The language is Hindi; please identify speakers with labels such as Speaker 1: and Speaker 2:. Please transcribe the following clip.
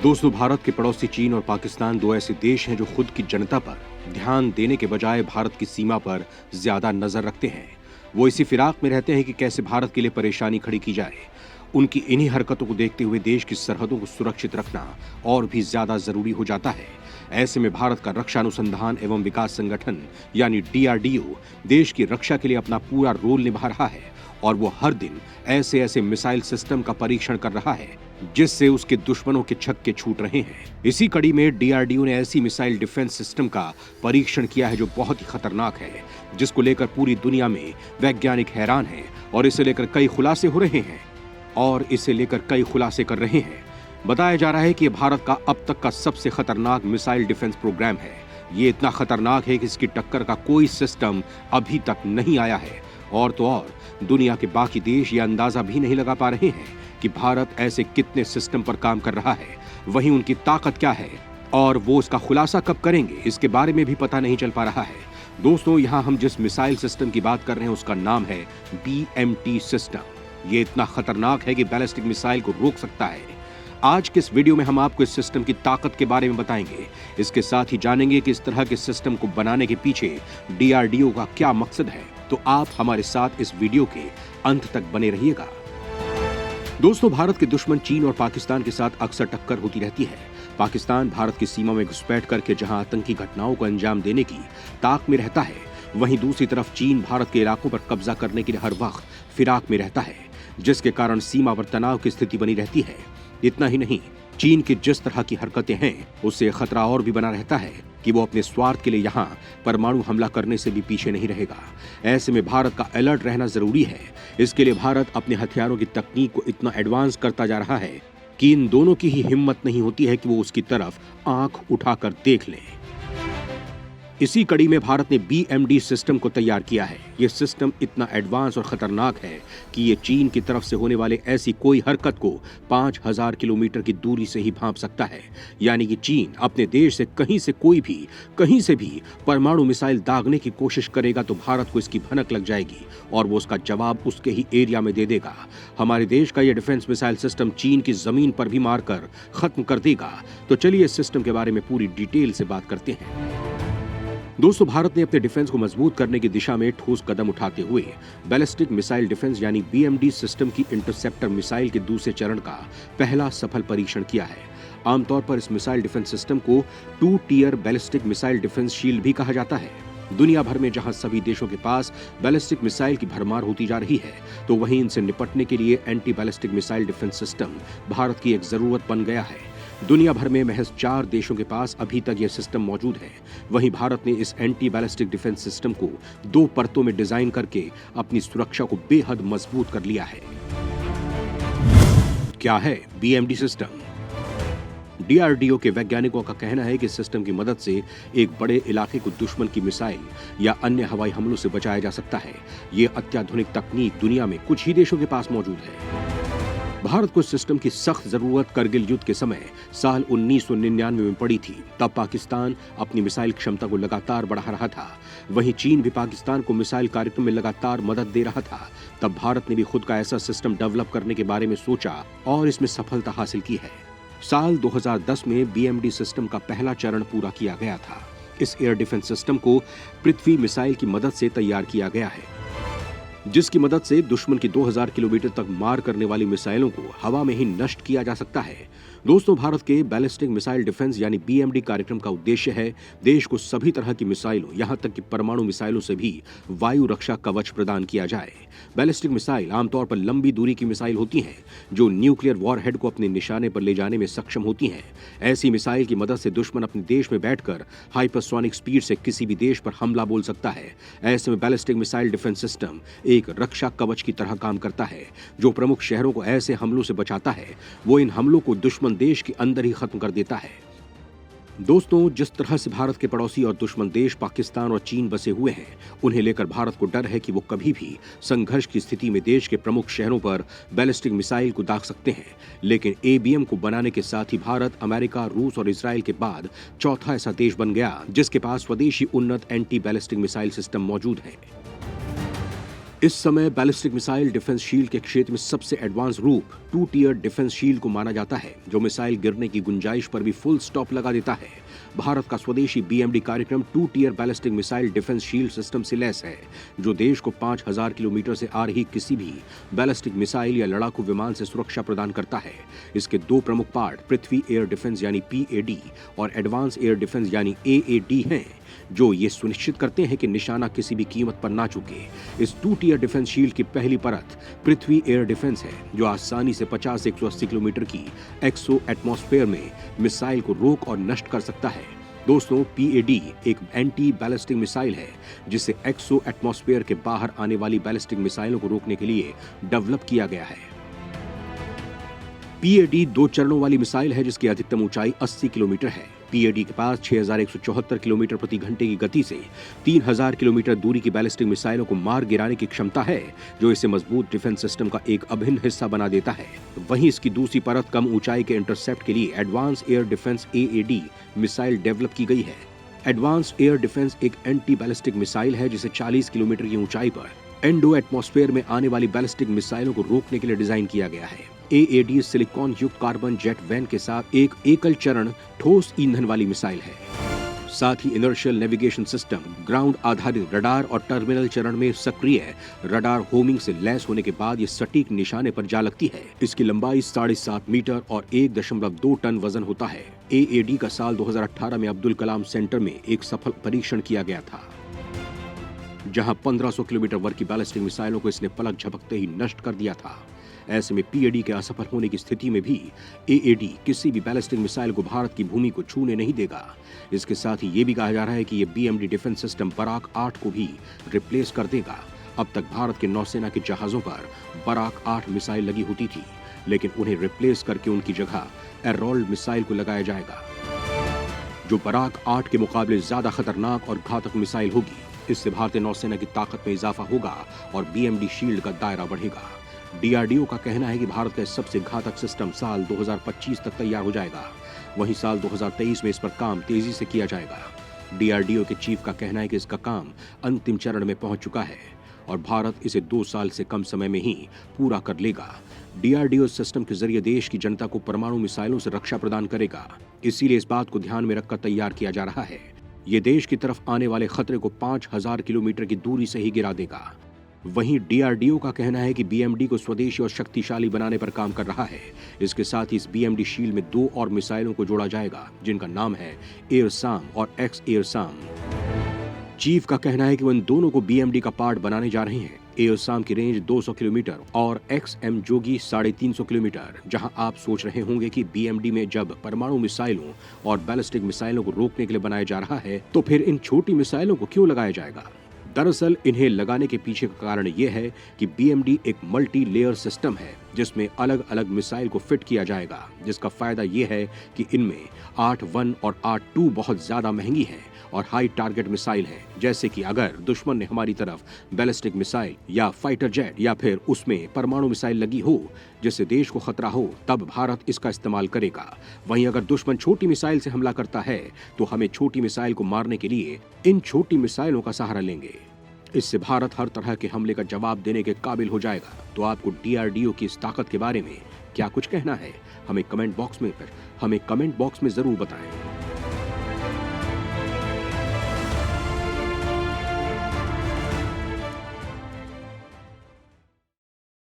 Speaker 1: दोस्तों, भारत के पड़ोसी चीन और पाकिस्तान दो ऐसे देश हैं जो खुद की जनता पर ध्यान देने के बजाय भारत की सीमा पर ज्यादा नजर रखते हैं। वो इसी फिराक में रहते हैं कि कैसे भारत के लिए परेशानी खड़ी की जाए। उनकी इन्हीं हरकतों को देखते हुए देश की सरहदों को सुरक्षित रखना और भी ज्यादा जरूरी हो जाता है। ऐसे में भारत का रक्षा अनुसंधान एवं विकास संगठन यानी DRDO देश की रक्षा के लिए अपना पूरा रोल निभा रहा है और वो हर दिन ऐसे ऐसे मिसाइल सिस्टम का परीक्षण कर रहा है जिससे उसके दुश्मनों के छक्के छूट रहे हैं। इसी कड़ी में DRDO ने ऐसी मिसाइल डिफेंस सिस्टम का परीक्षण किया है जो बहुत ही खतरनाक है, जिसको लेकर पूरी दुनिया में वैज्ञानिक हैरान हैं और इसे लेकर कई खुलासे कर रहे हैं। बताया जा रहा है कि भारत का अब तक का सबसे खतरनाक मिसाइल डिफेंस प्रोग्राम है। ये इतना खतरनाक है कि इसकी टक्कर का कोई सिस्टम अभी तक नहीं आया है और तो और दुनिया के बाकी देश ये अंदाजा भी नहीं लगा पा रहे हैं कि भारत ऐसे कितने सिस्टम पर काम कर रहा है, वहीं उनकी ताकत क्या है और वो इसका खुलासा कब करेंगे इसके बारे में भी पता नहीं चल पा रहा है। दोस्तों, यहाँ हम जिस मिसाइल सिस्टम की बात कर रहे हैं उसका नाम है BMT सिस्टम। ये इतना खतरनाक है कि बैलिस्टिक मिसाइल को रोक सकता है। आज के इस वीडियो में हम आपको इस सिस्टम की ताकत के बारे में बताएंगे। इसके साथ ही जानेंगे कि इस तरह के सिस्टम को बनाने के पीछे DRDO का क्या मकसद है। तो आप हमारे साथ इस वीडियो के अंत तक बने रहिएगा। दोस्तों, भारत के दुश्मन चीन और पाकिस्तान के साथ अक्सर टक्कर होती रहती है। पाकिस्तान भारत की सीमा में घुसपैठ करके जहां आतंकी घटनाओं को अंजाम देने की ताक में रहता है, वहीं दूसरी तरफ चीन भारत के इलाकों पर कब्जा करने के लिए हर वक्त फिराक में रहता है, जिसके कारण सीमा पर तनाव की स्थिति बनी रहती है। इतना ही नहीं, चीन की जिस तरह की हरकतें हैं उससे खतरा और भी बना रहता है कि वो अपने स्वार्थ के लिए यहाँ परमाणु हमला करने से भी पीछे नहीं रहेगा। ऐसे में भारत का अलर्ट रहना जरूरी है। इसके लिए भारत अपने हथियारों की तकनीक को इतना एडवांस करता जा रहा है कि इन दोनों की ही हिम्मत नहीं होती है कि वो उसकी तरफ आंख उठाकर देख लें। इसी कड़ी में भारत ने BMD सिस्टम को तैयार किया है। यह सिस्टम इतना एडवांस और खतरनाक है कि ये चीन की तरफ से होने वाले ऐसी कोई हरकत को 5000 किलोमीटर की दूरी से ही भांप सकता है। यानी कि चीन अपने देश से कहीं से भी परमाणु मिसाइल दागने की कोशिश करेगा तो भारत को इसकी भनक लग जाएगी और वो उसका जवाब उसके ही एरिया में दे देगा। हमारे देश का यह डिफेंस मिसाइल सिस्टम चीन की जमीन पर भी मारकर खत्म कर देगा। तो चलिए इस सिस्टम के बारे में पूरी डिटेल से बात करते हैं। दोस्तों, भारत ने अपने डिफेंस को मजबूत करने की दिशा में ठोस कदम उठाते हुए बैलिस्टिक मिसाइल डिफेंस यानी BMD सिस्टम की इंटरसेप्टर मिसाइल के दूसरे चरण का पहला सफल परीक्षण किया है। आमतौर पर इस मिसाइल डिफेंस सिस्टम को 2 tier ballistic missile defence shield भी कहा जाता है। दुनिया भर में जहां सभी देशों के पास बैलिस्टिक मिसाइल की भरमार होती जा रही है, तो वहीं इनसे निपटने के लिए anti ballistic missile defence system Bharat की एक जरूरत बन गया है। दुनिया भर में महज 4 देशों के पास अभी तक यह सिस्टम मौजूद है। वहीं भारत ने इस एंटी बैलिस्टिक डिफेंस सिस्टम को 2 परतों में डिजाइन करके अपनी सुरक्षा को बेहद मजबूत कर लिया है। क्या है BMD सिस्टम? DRDO के वैज्ञानिकों का कहना है कि इस सिस्टम की मदद से एक बड़े इलाके को दुश्मन की मिसाइल या अन्य हवाई हमलों से बचाया जा सकता है। ये अत्याधुनिक तकनीक दुनिया में कुछ ही देशों के पास मौजूद है। भारत को इस सिस्टम की सख्त जरूरत करगिल युद्ध के समय साल 1999 में पड़ी थी। तब पाकिस्तान अपनी मिसाइल क्षमता को लगातार बढ़ा रहा था। वहीं चीन भी पाकिस्तान को मिसाइल कार्यक्रम में लगातार मदद दे रहा था। तब भारत ने भी खुद का ऐसा सिस्टम डेवलप करने के बारे में सोचा और इसमें सफलता हासिल की है। साल 2010 में BMD सिस्टम का पहला चरण पूरा किया गया था। इस एयर डिफेंस सिस्टम को पृथ्वी मिसाइल की मदद से तैयार किया गया है, जिसकी मदद से दुश्मन की 2000 किलोमीटर तक मार करने वाली मिसाइलों को हवा में ही नष्ट किया जा सकता है। दोस्तों, भारत के बैलिस्टिक मिसाइल डिफेंस यानी BMD कार्यक्रम का उद्देश्य है देश को सभी तरह की मिसाइलों, यहां तक कि परमाणु मिसाइलों से भी वायु रक्षा कवच प्रदान किया जाए। बैलिस्टिक मिसाइल आमतौर पर लंबी दूरी की मिसाइल होती हैं जो न्यूक्लियर वॉरहेड को अपने निशाने पर ले जाने में सक्षम होती हैं। ऐसी मिसाइल की मदद से दुश्मन अपने देश में बैठकर हाइपरसोनिक स्पीड से किसी भी देश पर हमला बोल सकता है। ऐसे में बैलिस्टिक मिसाइल डिफेंस सिस्टम एक रक्षा कवच की तरह काम करता है जो प्रमुख शहरों को ऐसे हमलों से बचाता है। वो इन हमलों को दुश्मन देश के अंदर ही खत्म कर देता है। दोस्तों, जिस तरह से भारत के पड़ोसी और दुश्मन देश पाकिस्तान और चीन बसे हुए हैं, उन्हें लेकर भारत को डर है कि वो कभी भी संघर्ष की स्थिति में देश के प्रमुख शहरों पर बैलिस्टिक मिसाइल को दाग सकते हैं। लेकिन ABM को बनाने के साथ ही भारत अमेरिका, रूस और इजराइल के बाद चौथा ऐसा देश बन गया जिसके पास स्वदेशी उन्नत एंटी बैलिस्टिक मिसाइल सिस्टम मौजूद है। इस समय बैलिस्टिक मिसाइल डिफेंस शील्ड के क्षेत्र में सबसे एडवांस रूप 2 टियर डिफेंस शील्ड को माना जाता है, जो मिसाइल गिरने की गुंजाइश पर भी फुल स्टॉप लगा देता है। भारत का स्वदेशी BMD कार्यक्रम 2 tier ballistic missile defence shield system से लैस है, जो देश को 5000 किलोमीटर से आ रही किसी भी बैलिस्टिक मिसाइल या लड़ाकू विमान से सुरक्षा प्रदान करता है। इसके दो प्रमुख पार्ट पृथ्वी एयर डिफेंस यानी PAD और एडवांस एयर डिफेंस यानी AAD हैं, जो ये सुनिश्चित करते हैं कि निशाना किसी भी कीमत पर ना चूके। इस 2 टियर डिफेंस शील्ड की पहली परत पृथ्वी एयर डिफेंस है, जो आसानी से 50 से 180 किलोमीटर की एक्सो एटमॉस्फेयर में मिसाइल को रोक और नष्ट कर सकता है। दोस्तों, PAD एक एंटी बैलिस्टिक मिसाइल है, जिसे एक्सो एटमॉस्फेयर के बाहर आने वाली बैलिस्टिक मिसाइलों को रोकने के लिए डेवलप किया गया है। PAD 2 चरणों वाली मिसाइल है, जिसकी अधिकतम ऊंचाई 80 किलोमीटर है। PAD के पास 6174 किलोमीटर प्रति घंटे की गति से 3000 किलोमीटर दूरी की बैलिस्टिक मिसाइलों को मार गिराने की क्षमता है, जो इसे मजबूत डिफेंस सिस्टम का एक अभिन्न हिस्सा बना देता है। वहीं इसकी दूसरी परत कम ऊंचाई के इंटरसेप्ट के लिए advance air defence AAD missile develop की गई है। एडवांस एयर डिफेंस एक एंटी बैलिस्टिक मिसाइल है, जिसे 40 किलोमीटर की ऊंचाई पर एंडो एटमॉस्फेयर में आने वाली बैलिस्टिक मिसाइलों को रोकने के लिए डिजाइन किया गया है। AAD सिलिकॉन युक्त कार्बन जेट वैन के साथ एक एकल चरण ठोस ईंधन वाली मिसाइल है। साथ ही इनर्शियल नेविगेशन सिस्टम, ग्राउंड आधारित रडार और टर्मिनल चरण में सक्रिय रडार होमिंग से लैस होने के बाद ये सटीक निशाने पर जा लगती है। इसकी लंबाई 7.5 मीटर और 1.2 टन वजन होता है। AAD का साल 2018 में अब्दुल कलाम सेंटर में एक सफल परीक्षण किया गया था, जहां 1500 किलोमीटर वर्ग की बैलिस्टिक मिसाइलों को इसने पलक झपकते ही नष्ट कर दिया था। ऐसे में PAD के असफल होने की स्थिति में भी AAD किसी भी बैलिस्टिक मिसाइल को भारत की भूमि को छूने नहीं देगा। इसके साथ ही ये भी कहा जा रहा है कि ये BMD डिफेंस सिस्टम बराक 8 को भी रिप्लेस कर देगा। अब तक भारत के नौसेना के जहाजों पर बराक 8 मिसाइल लगी होती थी, लेकिन उन्हें रिप्लेस करके उनकी जगह एरोल्ड मिसाइल को लगाया जाएगा, जो बराक 8 के मुकाबले ज्यादा खतरनाक और घातक मिसाइल होगी। इससे भारतीय नौसेना की ताकत में इजाफा होगा और BMD शील्ड का दायरा बढ़ेगा। DRDO का कहना है कि भारत का सबसे घातक सिस्टम साल 2025 तक तैयार हो जाएगा। वहीं साल 2023 में इस पर काम तेजी से किया जाएगा। DRDO के चीफ का कहना है कि इसका काम अंतिम चरण में पहुंच चुका है और भारत इसे 2 साल से कम समय में ही पूरा कर लेगा। DRDO सिस्टम के जरिए देश की जनता को परमाणु मिसाइलों से रक्षा प्रदान करेगा। इसीलिए इस बात को ध्यान में रखकर तैयार किया जा रहा है। ये देश की तरफ आने वाले खतरे को 5000 किलोमीटर की दूरी से ही गिरा देगा। वहीं DRDO का कहना है कि BMD को स्वदेशी और शक्तिशाली बनाने पर काम कर रहा है। इसके साथ ही इस BMD शील्ड में 2 और मिसाइलों को जोड़ा जाएगा, जिनका नाम है एयरसाम और एक्स एयरसाम। चीफ का कहना है कि वो इन दोनों को BMD का पार्ट बनाने जा रहे हैं। एयरसाम की रेंज 200 किलोमीटर और XM जोगी 350 किलोमीटर। जहां आप सोच रहे होंगे कि BMD में जब परमाणु मिसाइलों और बैलिस्टिक मिसाइलों को रोकने के लिए बनाया जा रहा है, तो फिर इन छोटी मिसाइलों को क्यों लगाया जाएगा? दरअसल इन्हें लगाने के पीछे का कारण यह है कि BMD एक मल्टी लेयर सिस्टम है, जिसमें अलग अलग मिसाइल को फिट किया जाएगा, जिसका फायदा यह है कि इनमें 8-1 और 8-2 बहुत ज्यादा महंगी है और हाई टारगेट मिसाइल है। जैसे कि अगर दुश्मन ने हमारी तरफ बैलिस्टिक मिसाइल या फाइटर जेट या फिर उसमें परमाणु मिसाइल लगी हो, जिससे देश को खतरा हो, तब भारत इसका इस्तेमाल करेगा। वहीं अगर दुश्मन छोटी मिसाइल से हमला करता है, तो हमें छोटी मिसाइल को मारने के लिए इन छोटी मिसाइलों का सहारा लेंगे। इससे भारत हर तरह के हमले का जवाब देने के काबिल हो जाएगा। तो आपको DRDO की इस ताकत के बारे में क्या कुछ कहना है? हमें कमेंट बॉक्स में जरूर बताएं।